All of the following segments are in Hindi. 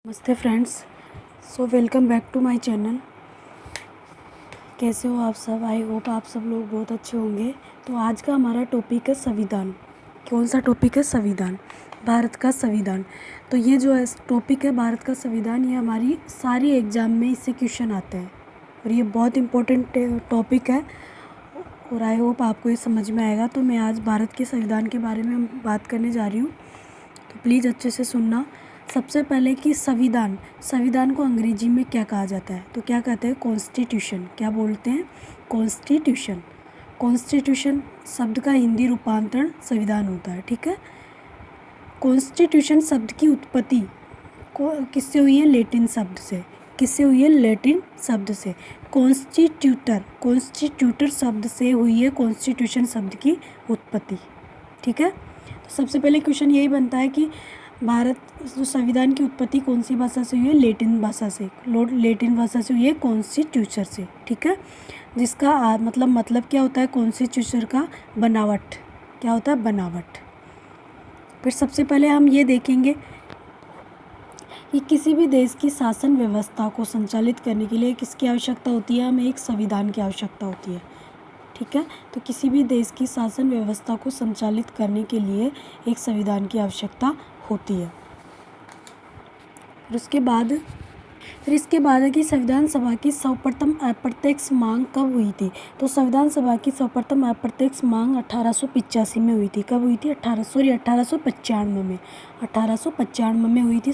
नमस्ते friends. Welcome back to my channel. कैसे हो आप सब? आई होप आप सब लोग बहुत अच्छे होंगे। तो आज का हमारा टॉपिक है संविधान। कौन सा टॉपिक है? संविधान, भारत का संविधान। तो ये जो है टॉपिक है भारत का संविधान, ये हमारी सारी एग्ज़ाम में इससे क्वेश्चन आते हैं और ये बहुत इम्पोर्टेंट टॉपिक है और आई होप आपको ये समझ में आएगा। तो मैं आज भारत के संविधान के बारे में बात करने जा रही हूँ, तो प्लीज़ अच्छे से सुनना। सबसे पहले कि संविधान को अंग्रेजी में क्या कहा जाता है? तो क्या कहते हैं? कॉन्स्टिट्यूशन। क्या बोलते हैं? कॉन्स्टिट्यूशन। कॉन्स्टिट्यूशन शब्द का हिंदी रूपांतरण संविधान होता है। ठीक है। कॉन्स्टिट्यूशन शब्द की उत्पत्ति किससे हुई है? लैटिन शब्द से। किससे हुई है? लैटिन शब्द से। कॉन्स्टिट्यूटर शब्द से हुई है कॉन्स्टिट्यूशन शब्द की उत्पत्ति। ठीक है। तो सबसे पहले क्वेश्चन यही बनता है कि भारत जो संविधान की उत्पत्ति कौन सी भाषा से हुई है? लैटिन भाषा से। लैटिन भाषा से हुई है, कॉन्स्टिट्यूशन से। ठीक है। जिसका मतलब क्या होता है? कॉन्स्टिट्यूशन का बनावट। क्या होता है? बनावट। फिर सबसे पहले हम ये देखेंगे कि किसी भी देश की शासन व्यवस्था को संचालित करने के लिए किसकी आवश्यकता होती है? हमें एक संविधान की आवश्यकता होती है। ठीक है। तो किसी भी देश की शासन व्यवस्था को संचालित करने के लिए एक संविधान की आवश्यकता होती है। फिर इसके बाद है कि संविधान सभा की सर्वप्रथम अप्रत्यक्ष मांग कब हुई थी? तो संविधान सभा की सर्वप्रथम अप्रत्यक्ष मांग 1885 में हुई थी। कब हुई थी? 1895 में। 1895 में हुई थी।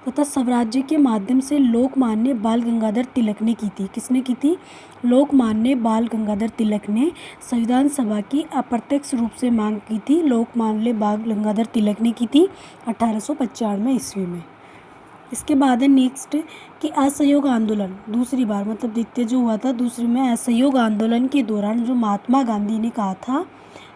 तथा स्वराज्य के माध्यम से लोकमान्य बाल गंगाधर तिलक ने की थी। किसने की थी? लोकमान्य बाल गंगाधर तिलक ने संविधान सभा की अप्रत्यक्ष रूप से मांग की थी। लोकमान्य बाल गंगाधर तिलक ने की थी 1895 ईस्वी में। इसके बाद है नेक्स्ट कि असहयोग आंदोलन दूसरी बार द्वितीय जो हुआ था दूसरी में असहयोग आंदोलन के दौरान जो महात्मा गांधी ने कहा था,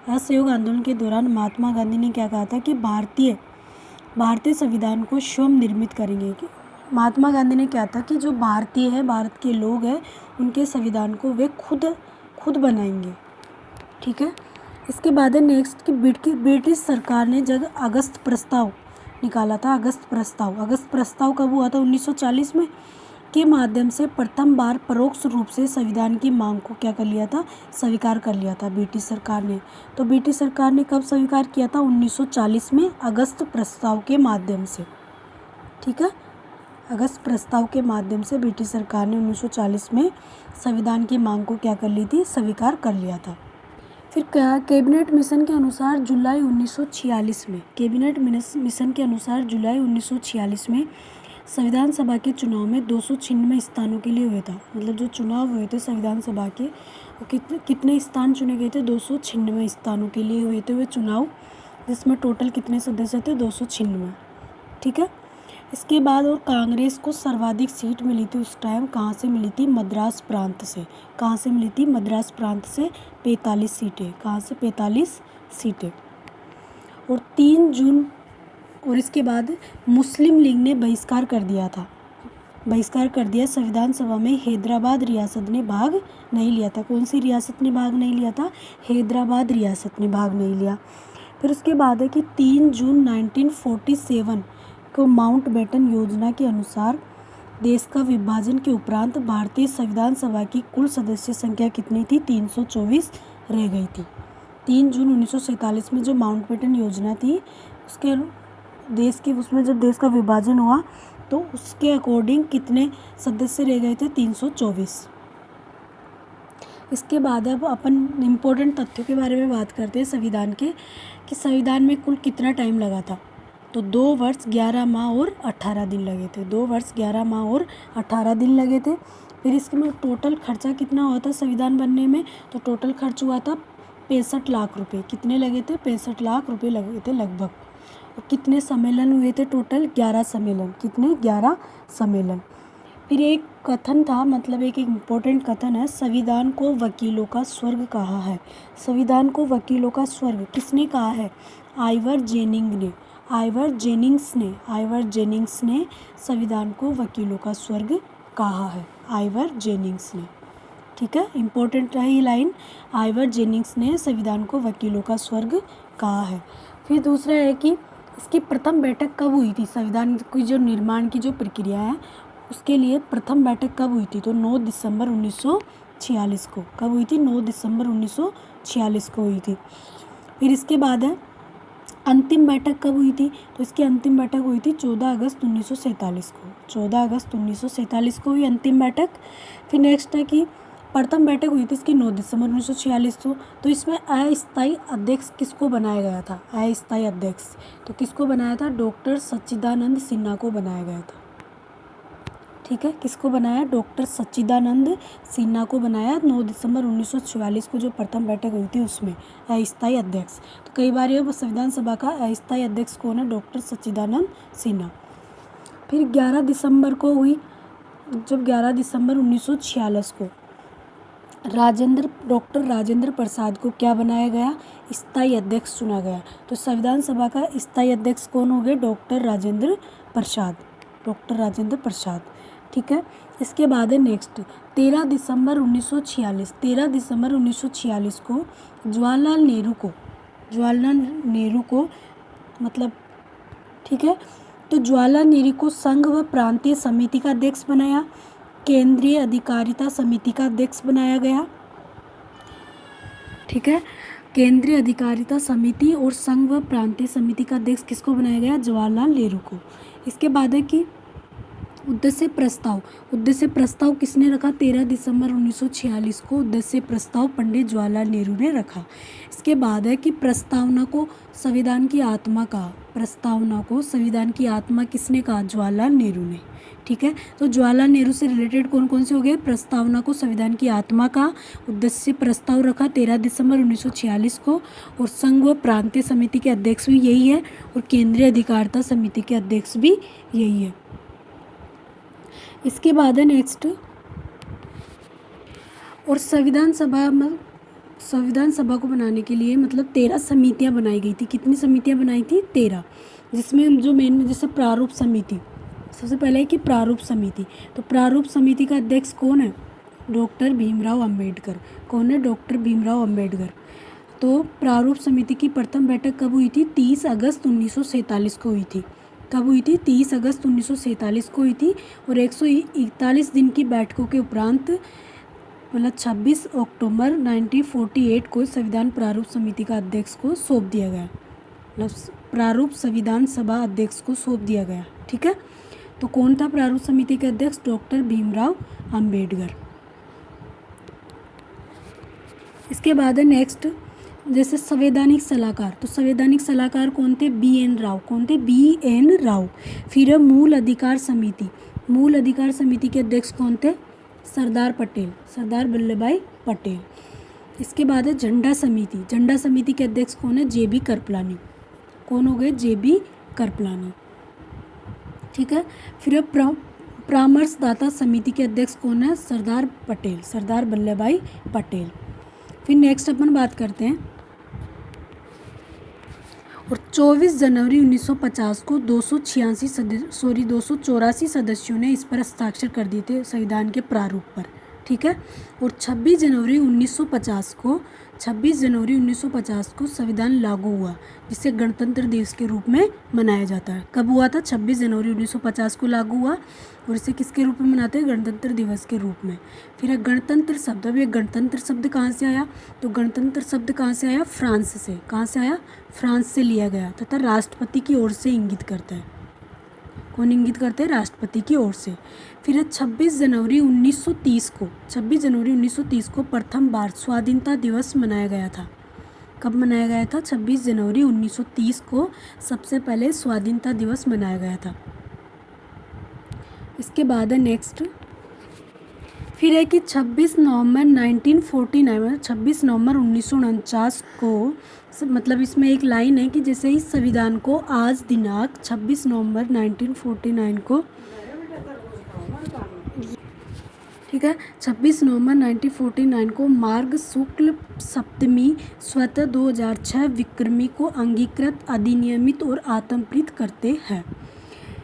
असहयोग आंदोलन के दौरान महात्मा गांधी ने क्या कहा था कि भारतीय संविधान को स्वयं निर्मित करेंगे। कि महात्मा गांधी ने क्या था कि जो भारतीय है, भारत के लोग हैं, उनके संविधान को वे खुद बनाएंगे। ठीक है। इसके बाद है नेक्स्ट कि ब्रिटिश सरकार ने जब अगस्त प्रस्ताव निकाला था। अगस्त प्रस्ताव कब हुआ था? 1940 में। के माध्यम से प्रथम बार परोक्ष रूप से संविधान की मांग को क्या कर लिया था? स्वीकार कर लिया था ब्रिटिश सरकार ने। तो ब्रिटिश सरकार ने कब स्वीकार किया था? 1940 में, अगस्त प्रस्ताव के माध्यम से। ठीक है। अगस्त प्रस्ताव के माध्यम से ब्रिटिश सरकार ने 1940 में संविधान की मांग को क्या कर ली थी? स्वीकार कर लिया था। फिर कैबिनेट मिशन के अनुसार जुलाई 1946 में, कैबिनेट मिशन के अनुसार जुलाई 1946 में संविधान सभा के चुनाव में 296 स्थानों के लिए हुए था। जो चुनाव हुए थे संविधान सभा के, वो कितने स्थान चुने गए थे? 296 स्थानों के लिए हुए थे वे चुनाव, जिसमें टोटल कितने सदस्य थे? 296। ठीक है। इसके बाद और कांग्रेस को सर्वाधिक सीट मिली थी उस टाइम। कहाँ से मिली थी? मद्रास प्रांत से। कहाँ से मिली थी? मद्रास प्रांत से 45 सीटें। कहाँ से? 45 सीटें। और 3 जून और इसके बाद मुस्लिम लीग ने बहिष्कार कर दिया संविधान सभा में। हैदराबाद रियासत ने भाग नहीं लिया था। कौन सी रियासत ने भाग नहीं लिया था? हैदराबाद रियासत ने भाग नहीं लिया। फिर उसके बाद है कि 3 जून 1947 को माउंटबेटन योजना के अनुसार देश का विभाजन के उपरांत भारतीय संविधान सभा की कुल सदस्य संख्या कितनी थी? 324 रह गई थी। 3 जून 1947 में जो माउंटबेटन योजना थी, उसमें जब देश का विभाजन हुआ तो उसके अकॉर्डिंग कितने सदस्य रह गए थे? 324। इसके बाद अब अपन इम्पोर्टेंट तथ्यों के बारे में बात करते हैं संविधान के, कि संविधान में कुल कितना टाइम लगा था? तो 2 वर्ष 11 माह और 18 दिन लगे थे। 2 वर्ष 11 माह और 18 दिन लगे थे। फिर इसके में टोटल खर्चा कितना हुआ था संविधान बनने में? तो टोटल खर्च हुआ था 65 लाख रुपए। कितने लगे थे? 65 लाख रुपए लगे थे लगभग। और कितने सम्मेलन हुए थे? टोटल 11 सम्मेलन। कितने? 11 सम्मेलन। फिर एक कथन था, एक इम्पोर्टेंट कथन है, संविधान को वकीलों का स्वर्ग कहा है। संविधान को वकीलों का स्वर्ग किसने कहा है? आइवर जेनिंग्स ने संविधान को वकीलों का स्वर्ग कहा है। आइवर जेनिंग्स ने। ठीक है। इम्पोर्टेंट है ये लाइन। आइवर जेनिंग्स ने संविधान को वकीलों का स्वर्ग कहा है। फिर दूसरा है कि इसकी प्रथम बैठक कब हुई थी? संविधान की जो निर्माण की जो प्रक्रिया है उसके लिए प्रथम बैठक कब हुई थी? तो 9 दिसंबर 1946 को। कब हुई थी? 9 दिसंबर 1946 को हुई थी। फिर इसके बाद है अंतिम बैठक कब हुई थी? तो इसकी अंतिम बैठक हुई थी 14 अगस्त 1947 को। 14 अगस्त 1947 को हुई अंतिम बैठक। फिर नेक्स्ट है कि प्रथम बैठक हुई थी इसकी 9 दिसंबर 1946 को। तो इसमें अस्थायी अध्यक्ष किसको बनाया गया था? अस्थायी अध्यक्ष तो किसको बनाया था? डॉक्टर सच्चिदानंद सिन्हा को बनाया गया था। ठीक है, किसको बनाया? डॉक्टर सच्चिदानंद सिन्हा को बनाया 9 दिसंबर 1946 को जो प्रथम बैठक हुई थी उसमें अस्थायी अध्यक्ष। तो कई बार ये संविधान सभा का अस्थायी अध्यक्ष कौन है? डॉक्टर सच्चिदानंद सिन्हा। फिर 11 दिसंबर को हुई, जब 11 दिसंबर 1946 को डॉक्टर राजेंद्र प्रसाद को क्या बनाया गया? स्थायी अध्यक्ष चुना गया। तो संविधान सभा का स्थायी अध्यक्ष कौन हो गए? डॉक्टर राजेंद्र प्रसाद। डॉक्टर राजेंद्र प्रसाद। ठीक है, इसके बाद है नेक्स्ट 13 दिसंबर 1946। 13 दिसंबर 1946 को जवाहरलाल नेहरू को मतलब, ठीक है, तो जवाहरलाल नेहरू को संघ व प्रांतीय समिति का अध्यक्ष बनाया, केंद्रीय अधिकारिता समिति का अध्यक्ष बनाया गया। ठीक है, केंद्रीय अधिकारिता समिति और संघ व प्रांतीय समिति का अध्यक्ष किसको बनाया गया? जवाहरलाल नेहरू को। इसके बाद है कि उद्देश्य प्रस्ताव किसने रखा? 13 दिसंबर 1946 को उद्देश्य प्रस्ताव पंडित जवाहरलाल नेहरू ने रखा। इसके बाद है कि प्रस्तावना को संविधान की आत्मा किसने कहा? जवाहरलाल नेहरू ने। ठीक है, तो जवाहरलाल नेहरू से रिलेटेड कौन कौन से हो गए? प्रस्तावना को संविधान की आत्मा का उद्देश्य प्रस्ताव रखा 13 दिसंबर 1946 को, और संघ व प्रांतीय समिति के अध्यक्ष भी यही है, और केंद्रीय अधिकारिता समिति के अध्यक्ष भी यही है। इसके बाद है नेक्स्ट, और संविधान सभा को बनाने के लिए मतलब 13 समितियां बनाई गई थी। कितनी समितियां बनाई थी? 13, जिसमें जो मेन जैसे प्रारूप समिति, सबसे पहले है कि प्रारूप समिति। तो प्रारूप समिति का अध्यक्ष कौन है? डॉक्टर भीमराव अंबेडकर। कौन है? डॉक्टर भीमराव अंबेडकर। तो प्रारूप समिति की प्रथम बैठक कब हुई थी? 30 अगस्त 1947 को हुई थी। कब हुई थी? 30 अगस्त 1947 को हुई थी, और 141 दिन की बैठकों के उपरांत मतलब 26 अक्टूबर 1948 को संविधान प्रारूप समिति का अध्यक्ष को सौंप दिया गया, मतलब प्रारूप संविधान सभा अध्यक्ष को सौंप दिया गया। ठीक है, तो कौन था प्रारूप समिति के अध्यक्ष? डॉक्टर भीमराव अंबेडकर। इसके बाद है नेक्स्ट, जैसे संवैधानिक सलाहकार, तो संवैधानिक सलाहकार कौन थे? BN राव। कौन थे? BN राव। फिर है मूल अधिकार समिति के अध्यक्ष कौन थे? सरदार वल्लभ भाई पटेल। इसके बाद है झंडा समिति के अध्यक्ष कौन है? JB कृपलानी। कौन हो गए? JB कृपलानी। ठीक है, फिर है परामर्शदाता समिति के अध्यक्ष कौन है? सरदार वल्लभ भाई पटेल। फिर नेक्स्ट अपन बात करते हैं, और 24 जनवरी 1950 को 284 सदस्यों ने इस पर हस्ताक्षर कर दिए थे संविधान के प्रारूप पर। ठीक है, और 26 जनवरी 1950 को संविधान लागू हुआ, जिसे गणतंत्र दिवस के रूप में मनाया जाता है। कब हुआ था? 26 जनवरी 1950 को लागू हुआ, और इसे किसके रूप में मनाते हैं? गणतंत्र दिवस के रूप में। फिर है गणतंत्र शब्द। अब ये गणतंत्र शब्द कहाँ से आया? तो गणतंत्र शब्द कहाँ से आया? फ्रांस से। कहाँ से आया? फ्रांस से लिया गया, तथा राष्ट्रपति की ओर से इंगित करता है। कौन इंगित करते हैं? राष्ट्रपति की ओर से। फिर है 26 जनवरी 1930 को प्रथम बार स्वाधीनता दिवस मनाया गया था। कब मनाया गया था? 26 जनवरी 1930 को सबसे पहले स्वाधीनता दिवस मनाया गया था। इसके बाद है नेक्स्ट, फिर है कि 26 नवंबर 1949 को मतलब इसमें एक लाइन है कि जैसे इस संविधान को आज दिनांक 26 नवंबर 1949 को, ठीक है, 26 नवंबर 1949 को मार्ग शुक्ल सप्तमी स्वतः 2006 विक्रमी को अंगीकृत, अधिनियमित और आतंत्रित करते हैं।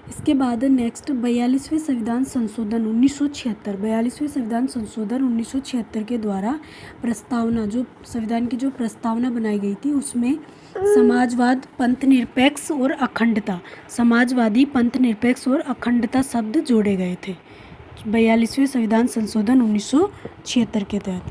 इसके बाद नेक्स्ट 42वें संविधान संशोधन 1976। 42वें संविधान संशोधन 1976 के द्वारा प्रस्तावना, जो संविधान की जो प्रस्तावना बनाई गई थी उसमें समाजवाद, पंथ निरपेक्ष और अखंडता। समाजवादी, पंथ निरपेक्ष और अखंडता शब्द जोड़े गए थे 42वें संविधान संशोधन 1976 के तहत।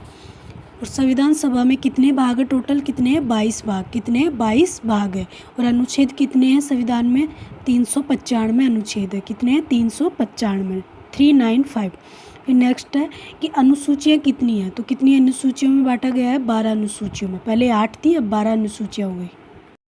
और संविधान सभा में कितने भाग है टोटल? कितने हैं? 22 भाग। कितने? 22 भाग है। और अनुच्छेद कितने हैं संविधान में? 395 अनुच्छेद है। कितने हैं? 395, 395। फिर नेक्स्ट है कि अनुसूचियाँ कितनी हैं? तो कितनी अनुसूचियों में बांटा गया है? 12 अनुसूचियों में। पहले 8 थी, अब 12 अनुसूचियाँ हो गई।